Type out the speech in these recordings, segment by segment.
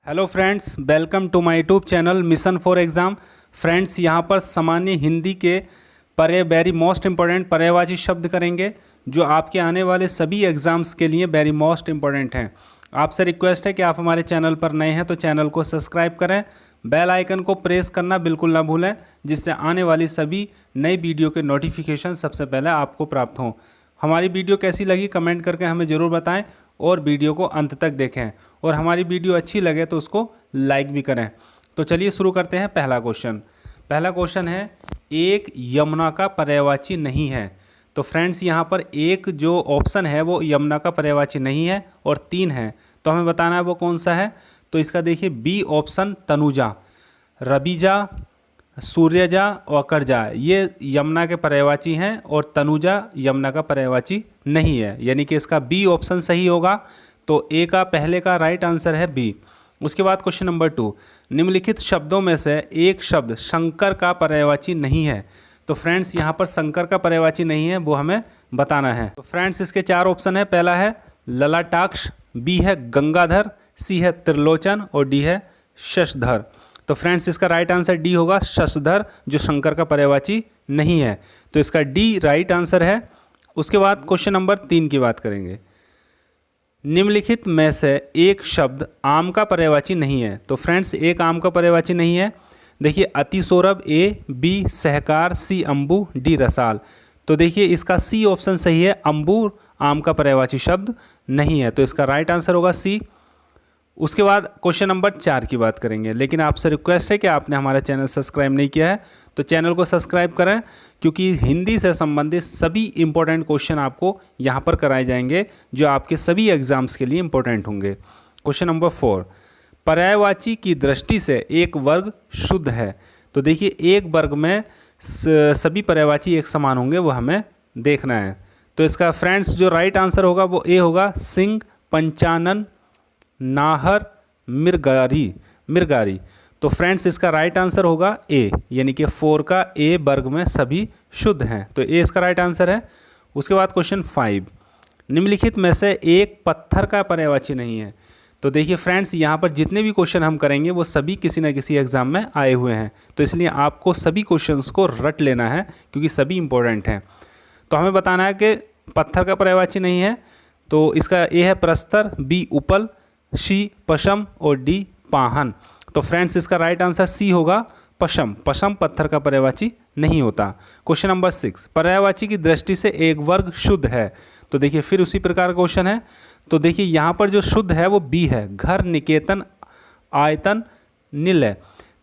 Hello friends, welcome to my YouTube channel mission for exam. Friends, यहाँ पर सामान्य हिंदी के वेरी मोस्ट इम्पॉर्टेंट पर्यायवाची शब्द करेंगे जो आपके आने वाले सभी एग्ज़ाम्स के लिए वेरी मोस्ट इम्पॉर्टेंट हैं। आपसे रिक्वेस्ट है कि आप हमारे चैनल पर नए हैं तो चैनल को सब्सक्राइब करें, बेल आइकन को प्रेस करना बिल्कुल ना भूलें, जिससे आने वाली सभी नई वीडियो के नोटिफिकेशन सबसे पहले आपको प्राप्त हों। हमारी वीडियो कैसी लगी कमेंट करके हमें ज़रूर बताएं और वीडियो को अंत तक देखें, और हमारी वीडियो अच्छी लगे तो उसको लाइक भी करें। तो चलिए शुरू करते हैं। पहला क्वेश्चन है, एक यमुना का पर्यायवाची नहीं है। तो फ्रेंड्स, यहाँ पर एक जो ऑप्शन है वो यमुना का पर्यायवाची नहीं है और 3 है, तो हमें बताना है वो कौन सा है। तो इसका देखिए बी ऑप्शन तनुजा, रबीजा, सूर्यजा और अकरजा, ये यमुना के पर्यायवाची हैं और तनुजा यमुना का पर्यायवाची नहीं है, यानी कि इसका बी ऑप्शन सही होगा। तो ए का पहले का राइट आंसर है बी। उसके बाद क्वेश्चन नंबर 2, निम्नलिखित शब्दों में से एक शब्द शंकर का पर्यायवाची नहीं है। तो फ्रेंड्स, यहाँ पर शंकर का पर्यायवाची नहीं है, वो हमें बताना है। तो फ्रेंड्स, इसके 4 ऑप्शन है। पहला है ललाटाक्ष, बी है गंगाधर, सी है त्रिलोचन और डी है शशधर। तो फ्रेंड्स, इसका राइट आंसर डी होगा, शशधर, जो शंकर का पर्यायवाची नहीं है। तो इसका डी राइट आंसर है। उसके बाद क्वेश्चन नंबर 3 की बात करेंगे। निम्नलिखित में से एक शब्द आम का पर्यायवाची नहीं है। तो फ्रेंड्स, एक आम का पर्यायवाची नहीं है। देखिए अतिसौरभ ए, बी सहकार, सी अम्बू, डी रसाल। तो देखिए इसका सी ऑप्शन सही है, अम्बू आम का पर्यायवाची शब्द नहीं है, तो इसका राइट आंसर होगा सी। उसके बाद क्वेश्चन नंबर 4 की बात करेंगे, लेकिन आपसे रिक्वेस्ट है कि आपने हमारा चैनल सब्सक्राइब नहीं किया है तो चैनल को सब्सक्राइब करें, क्योंकि हिंदी से संबंधित सभी इंपॉर्टेंट क्वेश्चन आपको यहाँ पर कराए जाएंगे जो आपके सभी एग्जाम्स के लिए इंपॉर्टेंट होंगे। क्वेश्चन नंबर 4, पर्यायवाची की दृष्टि से एक वर्ग शुद्ध है। तो देखिए एक वर्ग में सभी पर्यायवाची एक समान होंगे, वो हमें देखना है। तो इसका फ्रेंड्स जो राइट आंसर होगा वो ए होगा, सिंह, पंचानन, नाहर, मिर्गारी। तो फ्रेंड्स, इसका राइट आंसर होगा ए, यानी कि 4 का ए वर्ग में सभी शुद्ध हैं, तो ए इसका राइट आंसर है। उसके बाद क्वेश्चन 5, निम्नलिखित में से एक पत्थर का पर्यायवाची नहीं है। तो देखिए फ्रेंड्स, यहाँ पर जितने भी क्वेश्चन हम करेंगे वो सभी किसी न किसी एग्जाम में आए हुए हैं, तो इसलिए आपको सभी क्वेश्चंस को रट लेना है क्योंकि सभी इंपॉर्टेंट हैं। तो हमें बताना है कि पत्थर का पर्यायवाची नहीं है। तो इसका ए है प्रस्तर, बी उपल, सी पशम और डी पाहन। तो फ्रेंड्स, इसका राइट आंसर सी होगा, पशम पत्थर का पर्यायवाची नहीं होता। क्वेश्चन नंबर 6, पर्यायवाची की दृष्टि से एक वर्ग शुद्ध है। तो देखिए फिर उसी प्रकार का क्वेश्चन है। तो देखिए यहाँ पर जो शुद्ध है वो बी है, घर, निकेतन, आयतन, निलय।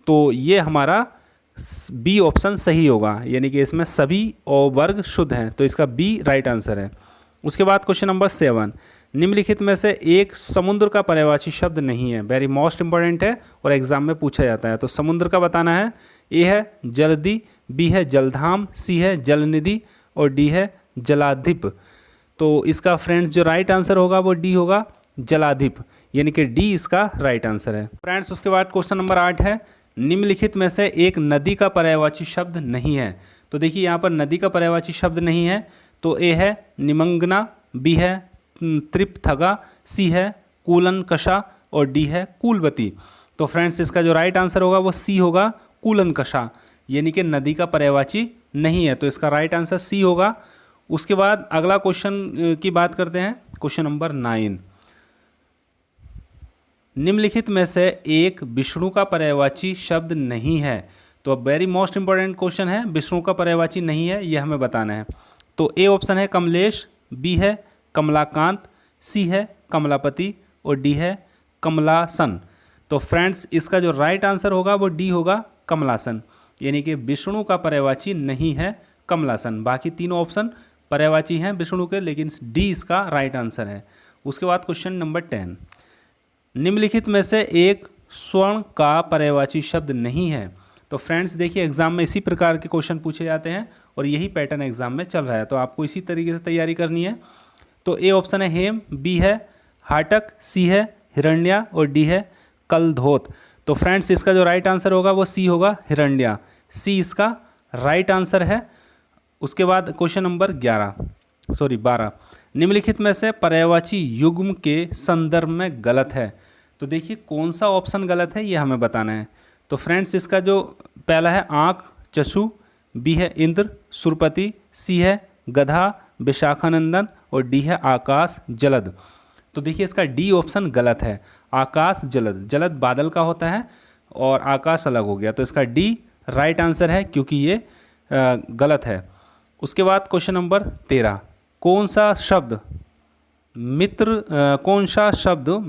तो ये हमारा बी ऑप्शन सही होगा, यानी कि इसमें सभी और वर्ग शुद्ध हैं, तो इसका बी राइट आंसर है। उसके बाद क्वेश्चन नंबर 7, निम्नलिखित में से एक समुद्र का पर्यायवाची शब्द नहीं है। वेरी मोस्ट इंपॉर्टेंट है और एग्जाम में पूछा जाता है। तो समुद्र का बताना है। ए है जलधि, बी है जलधाम, सी है जलनिधि और डी है जलाधिप। तो इसका फ्रेंड्स जो राइट आंसर होगा वो डी होगा, जलाधिप, यानी कि डी इसका राइट आंसर है। फ्रेंड्स, उसके बाद क्वेश्चन नंबर 8 है, निम्नलिखित में से एक नदी का पर्यायवाची शब्द नहीं है। तो देखिए यहाँ पर नदी का पर्यायवाची शब्द नहीं है। तो ए है निमंगना, बी है त्रिपथगा, सी है कूलनकषा और डी है कूलवती। तो फ्रेंड्स, इसका जो राइट आंसर होगा वो सी होगा, कूलनकषा, यानी कि नदी का पर्यायवाची नहीं है, तो इसका राइट आंसर सी होगा। उसके बाद अगला क्वेश्चन की बात करते हैं, क्वेश्चन नंबर 9, निम्नलिखित में से एक विष्णु का पर्यायवाची शब्द नहीं है। तो वेरी मोस्ट इंपॉर्टेंट क्वेश्चन है, विष्णु का पर्यायवाची नहीं है, ये हमें बताना है। तो ए ऑप्शन है कमलेश, बी है कमलाकांत, सी है कमलापति और डी है कमलासन। तो फ्रेंड्स, इसका जो राइट आंसर होगा वो डी होगा, कमलासन, यानी कि विष्णु का पर्यायवाची नहीं है कमलासन। बाकी तीनों ऑप्शन पर्यायवाची हैं विष्णु के, लेकिन डी इसका राइट आंसर है। उसके बाद क्वेश्चन नंबर 10, निम्नलिखित में से एक स्वर्ण का पर्यायवाची शब्द नहीं है। तो फ्रेंड्स देखिए एग्जाम में इसी प्रकार के क्वेश्चन पूछे जाते हैं और यही पैटर्न एग्जाम में चल रहा है, तो आपको इसी तरीके से तैयारी करनी है। तो ए ऑप्शन है हेम, बी है हाटक, सी है हिरण्या और डी है कलधोत। तो फ्रेंड्स, इसका जो राइट आंसर होगा वो सी होगा, हिरण्या, सी इसका राइट आंसर है। उसके बाद क्वेश्चन नंबर 12, निम्नलिखित में से पर्यायवाची युग्म के संदर्भ में गलत है। तो देखिए कौन सा ऑप्शन गलत है ये हमें बताना है। तो फ्रेंड्स इसका जो पहला है आँख चक्षु, बी है इंद्र सुरपति, सी है गधा विशाखानंदन और डी है आकाश जलद। तो देखिए इसका डी ऑप्शन गलत है। आकाश जलद, जलद बादल का होता है और आकाश अलग हो गया, तो इसका डी राइट आंसर है क्योंकि ये गलत है। उसके बाद क्वेश्चन नंबर 13, कौन सा शब्द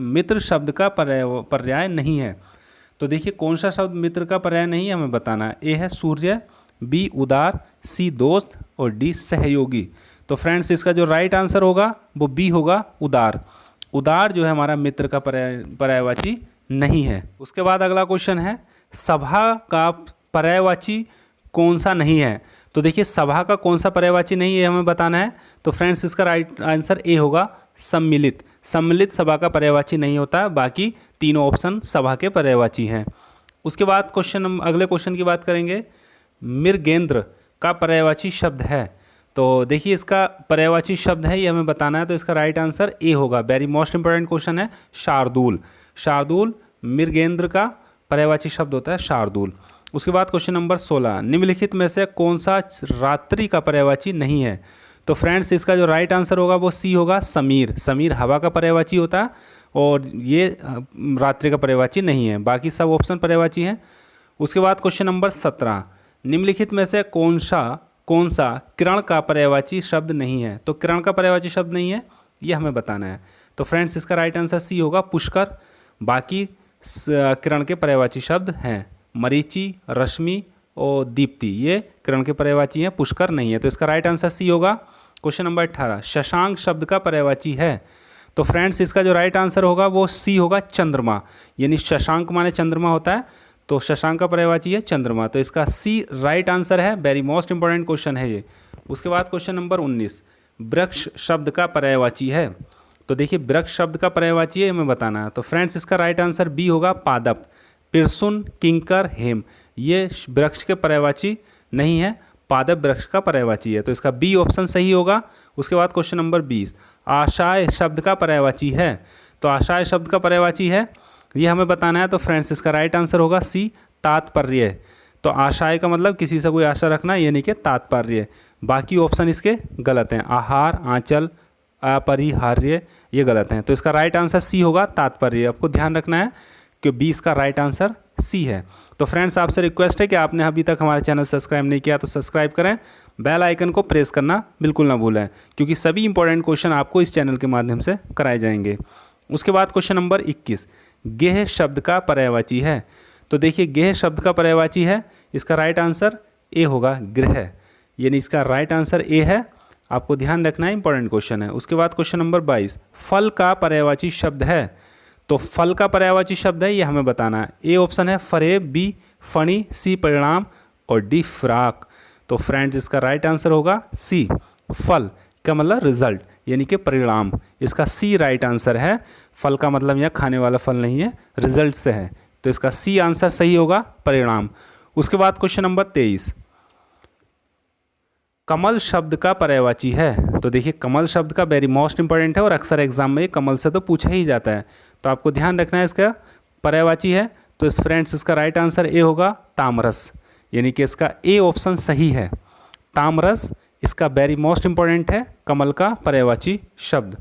मित्र शब्द का पर्याय नहीं है। तो देखिए कौन सा शब्द मित्र का पर्याय नहीं है हमें बताना है। ए है सूर्य, बी उदार, सी दोस्त और डी सहयोगी। तो फ्रेंड्स इसका जो राइट आंसर होगा वो बी होगा उदार। उदार जो है हमारा मित्र का पर्यायवाची नहीं है। उसके बाद अगला क्वेश्चन है सभा का पर्यायवाची कौन सा नहीं है। तो देखिए सभा का कौन सा पर्यायवाची नहीं है हमें बताना है। तो फ्रेंड्स इसका राइट आंसर ए होगा सम्मिलित। सम्मिलित सभा का पर्यायवाची नहीं होता, बाकी तीनों ऑप्शन सभा के पर्यायवाची हैं। उसके बाद अगले क्वेश्चन की बात करेंगे। मृगेंद्र का पर्यायवाची शब्द है। तो देखिए इसका पर्यायवाची शब्द है ये हमें बताना है। तो इसका राइट आंसर ए होगा। वेरी मोस्ट इंपॉर्टेंट क्वेश्चन है शार्दूल। शार्दूल मृगेंद्र का पर्यायवाची शब्द होता है शार्दूल। उसके बाद क्वेश्चन नंबर 16, निम्नलिखित में से कौन सा रात्रि का पर्यायवाची नहीं है। तो फ्रेंड्स इसका जो राइट आंसर होगा वो सी होगा समीर। समीर हवा का पर्यायवाची होता है और ये रात्रि का पर्यायवाची नहीं है, बाकी सब ऑप्शन पर्यायवाची हैं। उसके बाद क्वेश्चन नंबर 17, निम्नलिखित में से कौन सा किरण का पर्यायवाची शब्द नहीं है। तो किरण का पर्यायवाची शब्द नहीं है ये हमें बताना है। तो फ्रेंड्स इसका राइट आंसर सी होगा पुष्कर। बाकी किरण के पर्यायवाची शब्द हैं मरीचि, रश्मि और दीप्ति, ये किरण के पर्यायवाची हैं, पुष्कर नहीं है। तो इसका राइट आंसर सी होगा। क्वेश्चन नंबर 18, शशांक शब्द का पर्यायवाची है। तो फ्रेंड्स इसका जो राइट आंसर होगा वो सी होगा चंद्रमा। यानी शशांक माने चंद्रमा होता है, तो शशांक का पर्यायवाची है चंद्रमा। तो इसका सी राइट आंसर है। वेरी मोस्ट इंपॉर्टेंट क्वेश्चन है ये। उसके बाद क्वेश्चन नंबर 19, वृक्ष शब्द का पर्यायवाची है। तो देखिए वृक्ष शब्द का पर्यायवाची है हमें बताना है। तो फ्रेंड्स इसका राइट आंसर बी होगा पादप। पिरसुन, किंकर, हेम ये वृक्ष के पर्यायवाची नहीं है, पादप वृक्ष का पर्यायवाची है। तो इसका बी ऑप्शन सही होगा। उसके बाद क्वेश्चन नंबर 20, आशाय शब्द का पर्यायवाची है। तो आशाय शब्द का पर्यायवाची है ये हमें बताना है। तो फ्रेंड्स इसका राइट आंसर होगा सी तात्पर्य। तो आशाय का मतलब किसी से कोई आशा रखना, यानी कि तात्पर्य। बाकी ऑप्शन इसके गलत हैं। आहार, आंचल, अपरिहार्य ये गलत हैं। तो इसका राइट आंसर सी होगा तात्पर्य। आपको ध्यान रखना है कि 20 का राइट आंसर सी है। तो फ्रेंड्स आपसे रिक्वेस्ट है कि आपने अभी तक हमारा चैनल सब्सक्राइब नहीं किया तो सब्सक्राइब करें, बेल आइकन को प्रेस करना बिल्कुल ना भूलें, क्योंकि सभी इंपॉर्टेंट क्वेश्चन आपको इस चैनल के माध्यम से कराए जाएंगे। उसके बाद क्वेश्चन नंबर 21, गेह शब्द का पर्यायवाची है। तो देखिए गेह शब्द का पर्यायवाची है, इसका राइट आंसर ए होगा गृह, यानी इसका राइट आंसर ए है। आपको ध्यान रखना है, इंपॉर्टेंट क्वेश्चन है। उसके बाद क्वेश्चन नंबर 22, फल का पर्यायवाची शब्द है। तो फल का पर्यायवाची शब्द है ये हमें बताना है। ए ऑप्शन है फरेब, बी फणी, सी परिणाम और डी फ्राक। तो फ्रेंड्स इसका राइट आंसर होगा सी। फल का मतलब रिजल्ट यानी कि परिणाम, इसका सी राइट आंसर है। फल का मतलब यहाँ खाने वाला फल नहीं है, रिजल्ट से है। तो इसका सी आंसर सही होगा, परिणाम। उसके बाद क्वेश्चन नंबर 23, कमल शब्द का पर्यायवाची है। तो देखिए कमल शब्द का वेरी मोस्ट इंपॉर्टेंट है और अक्सर एग्जाम में कमल से तो पूछा ही जाता है। तो आपको ध्यान रखना है इसका पर्यायवाची है। तो इस फ्रेंड्स इसका राइट आंसर ए होगा तामरस, यानी कि इसका ए ऑप्शन सही है। तामरस इसका वेरी मोस्ट इंपॉर्टेंट है, कमल का पर्यायवाची शब्द।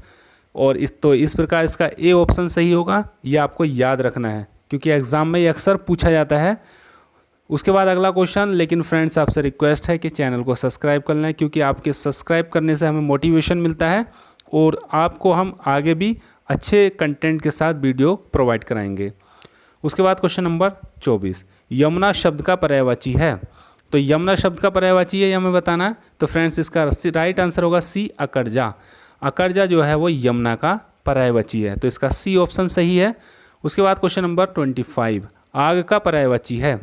और इस प्रकार इसका ए ऑप्शन सही होगा, ये आपको याद रखना है क्योंकि एग्जाम में ये अक्सर पूछा जाता है। उसके बाद अगला क्वेश्चन, लेकिन फ्रेंड्स आपसे रिक्वेस्ट है कि चैनल को सब्सक्राइब कर लें, क्योंकि आपके सब्सक्राइब करने से हमें मोटिवेशन मिलता है और आपको हम आगे भी अच्छे कंटेंट के साथ वीडियो प्रोवाइड कराएंगे। उसके बाद क्वेश्चन नंबर 24, यमुना शब्द का पर्यायवाची है। तो यमुना शब्द का पर्यायवाची है ये हमें बताना है। तो फ्रेंड्स इसका राइट आंसर होगा सी अकरजा। अकरजा जो है वो यमुना का पर्यायवाची है। तो इसका सी ऑप्शन सही है। उसके बाद क्वेश्चन नंबर 25, आग का पर्यायवाची है।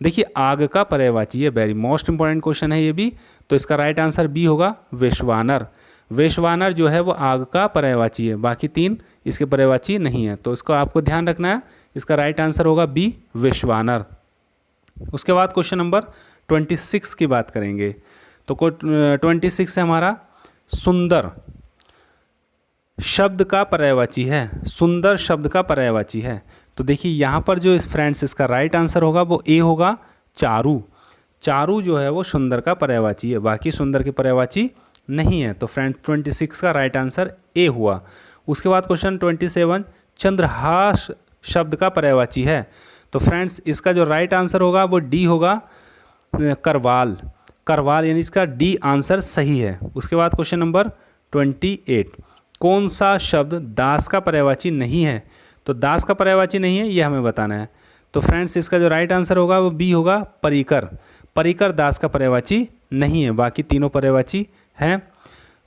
देखिए आग का पर्यायवाची है, वेरी मोस्ट इंपॉर्टेंट क्वेश्चन है ये भी। तो इसका राइट आंसर बी होगा वैश्वानर। वैश्वानर जो है वो आग का पर्यायवाची है, बाकी तीन इसके पर्यायवाची नहीं है। तो इसको आपको ध्यान रखना है, इसका राइट आंसर होगा बी वैश्वानर। उसके बाद क्वेश्चन नंबर 26 की बात करेंगे। तो 26 है हमारा सुंदर। शब्द का पर्यायवाची है, सुंदर शब्द का पर्यायवाची है। तो देखिए यहाँ पर जो इस फ्रेंड्स इसका राइट आंसर होगा वो ए होगा, चारू। चारू जो है वो सुंदर का पर्यायवाची है, बाकी सुंदर के पर्यायवाची नहीं है। तो फ्रेंड्स 26 का राइट आंसर ए हुआ। उसके बाद क्वेश्चन 27, चंद्रहास शब्द का पर्यायवाची है। तो फ्रेंड्स इसका जो राइट आंसर होगा वो डी होगा, करवाल। करवाल यानी इसका डी आंसर सही है। उसके बाद क्वेश्चन नंबर 28, कौन सा शब्द दास का पर्यायवाची नहीं है। तो दास का पर्यायवाची नहीं है ये हमें बताना है। तो फ्रेंड्स इसका जो राइट आंसर होगा वो बी होगा, परिकर। परिकर दास का पर्यायवाची नहीं है, बाकी तीनों पर्यायवाची हैं।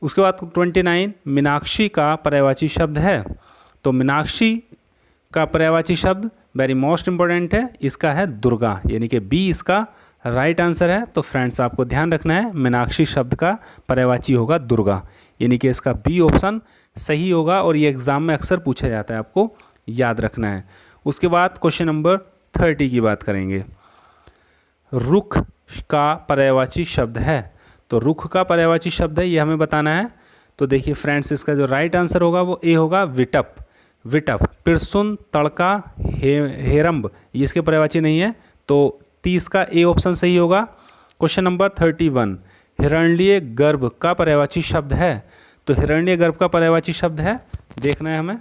उसके बाद 29, मीनाक्षी का पर्यायवाची शब्द है। तो मीनाक्षी का पर्यायवाची शब्द वेरी मोस्ट इंपॉर्टेंट है, इसका है दुर्गा, यानी कि बी इसका राइट आंसर है। तो फ्रेंड्स आपको ध्यान रखना है मीनाक्षी शब्द का पर्यायवाची होगा दुर्गा, यानी कि इसका बी ऑप्शन सही होगा और ये एग्ज़ाम में अक्सर पूछा जाता है, आपको याद रखना है। उसके बाद क्वेश्चन नंबर 30 की बात करेंगे। रुख का पर्यायवाची शब्द है। तो रुख का पर्यायवाची शब्द है ये हमें बताना है। तो देखिए फ्रेंड्स इसका जो राइट आंसर होगा वो ए होगा, विटप। विटप, पिरसुन, तड़का, हेरम्ब ये इसके पर्यायवाची नहीं है, तो 30 का ए ऑप्शन सही होगा। क्वेश्चन नंबर 31, हिरण्य गर्भ का पर्यायवाची शब्द है। तो हिरण्य गर्भ का पर्यायवाची शब्द है, देखना है हमें।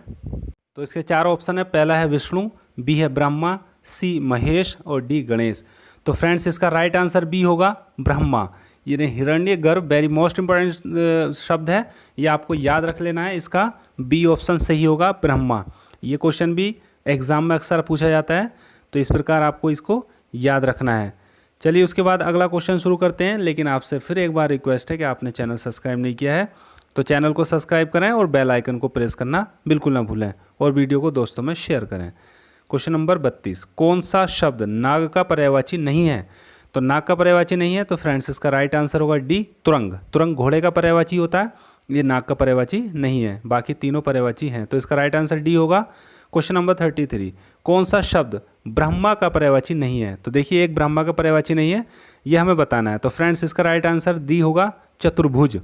तो इसके 4 ऑप्शन है, पहला है विष्णु, बी है ब्रह्मा, सी महेश और डी गणेश। तो फ्रेंड्स इसका राइट आंसर बी होगा, ब्रह्मा। ये हिरण्य गर्भ वेरी मोस्ट इंपॉर्टेंट शब्द है, ये आपको याद रख लेना है, इसका बी ऑप्शन सही होगा, ब्रह्मा। ये क्वेश्चन भी एग्जाम में अक्सर पूछा जाता है, तो इस प्रकार आपको इसको याद रखना है। चलिए उसके बाद अगला क्वेश्चन शुरू करते हैं, लेकिन आपसे फिर एक बार रिक्वेस्ट है कि आपने चैनल सब्सक्राइब नहीं किया है तो चैनल को सब्सक्राइब करें और बेल आइकन को प्रेस करना बिल्कुल ना भूलें और वीडियो को दोस्तों में शेयर करें। क्वेश्चन नंबर 32, कौन सा शब्द नाग का पर्यायवाची नहीं है। तो नाग का पर्यायवाची नहीं है, तो फ्रेंड्स इसका राइट आंसर होगा डी, तुरंग। तुरंग घोड़े का पर्यायवाची होता है, ये नाग का पर्यायवाची नहीं है, बाकी तीनों पर्यायवाची हैं, तो इसका राइट आंसर डी होगा। क्वेश्चन नंबर 33, कौन सा शब्द ब्रह्मा का पर्यायवाची नहीं है। तो देखिए एक ब्रह्मा का पर्यायवाची नहीं है, ये हमें बताना है। तो फ्रेंड्स इसका राइट आंसर डी होगा, चतुर्भुज।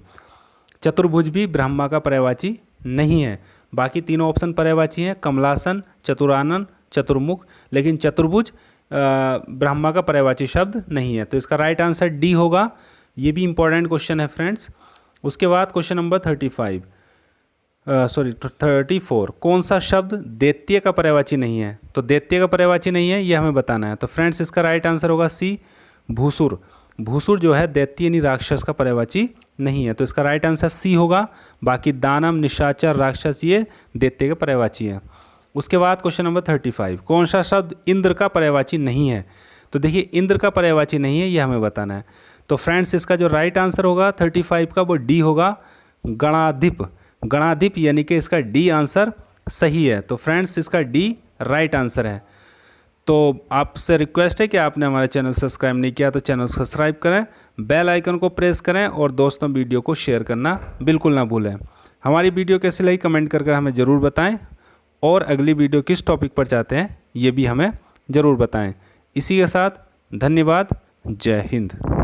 चतुर्भुज भी ब्रह्मा का पर्यायवाची नहीं है, बाकी तीनों ऑप्शन पर्यायवाची हैं, कमलासन, चतुरानन, चतुर्मुख, लेकिन चतुर्भुज ब्रह्मा का पर्यायवाची शब्द नहीं है, तो इसका राइट आंसर डी होगा। ये भी इंपॉर्टेंट क्वेश्चन है फ्रेंड्स। उसके बाद क्वेश्चन नंबर 34, कौन सा शब्द दैत्य का पर्यायवाची नहीं है। तो दैत्य का पर्यायवाची नहीं है, ये हमें बताना है। तो फ्रेंड्स इसका राइट आंसर होगा सी, भूसुर। भूसुर जो है दैत्य यानी राक्षस का पर्यायवाची नहीं है, तो इसका राइट आंसर सी होगा। बाकी दानव, निशाचर, राक्षस ये दैत्य के पर्यायवाची है। उसके बाद क्वेश्चन नंबर 35, कौन सा शब्द इंद्र का पर्यायवाची नहीं है। तो देखिए इंद्र का पर्यायवाची नहीं है, ये हमें बताना है। तो फ्रेंड्स इसका जो राइट आंसर होगा 35 का वो डी होगा, गणाधिप। गणाधिप यानी कि इसका डी आंसर सही है, तो फ्रेंड्स इसका डी राइट आंसर है। तो आपसे रिक्वेस्ट है कि आपने हमारे चैनल सब्सक्राइब नहीं किया तो चैनल सब्सक्राइब करें, बेल आइकन को प्रेस करें और दोस्तों वीडियो को शेयर करना बिल्कुल ना भूलें। हमारी वीडियो कैसी लगी कमेंट करके हमें ज़रूर बताएं और अगली वीडियो किस टॉपिक पर चाहते हैं ये भी हमें ज़रूर बताएं। इसी के साथ धन्यवाद, जय हिंद।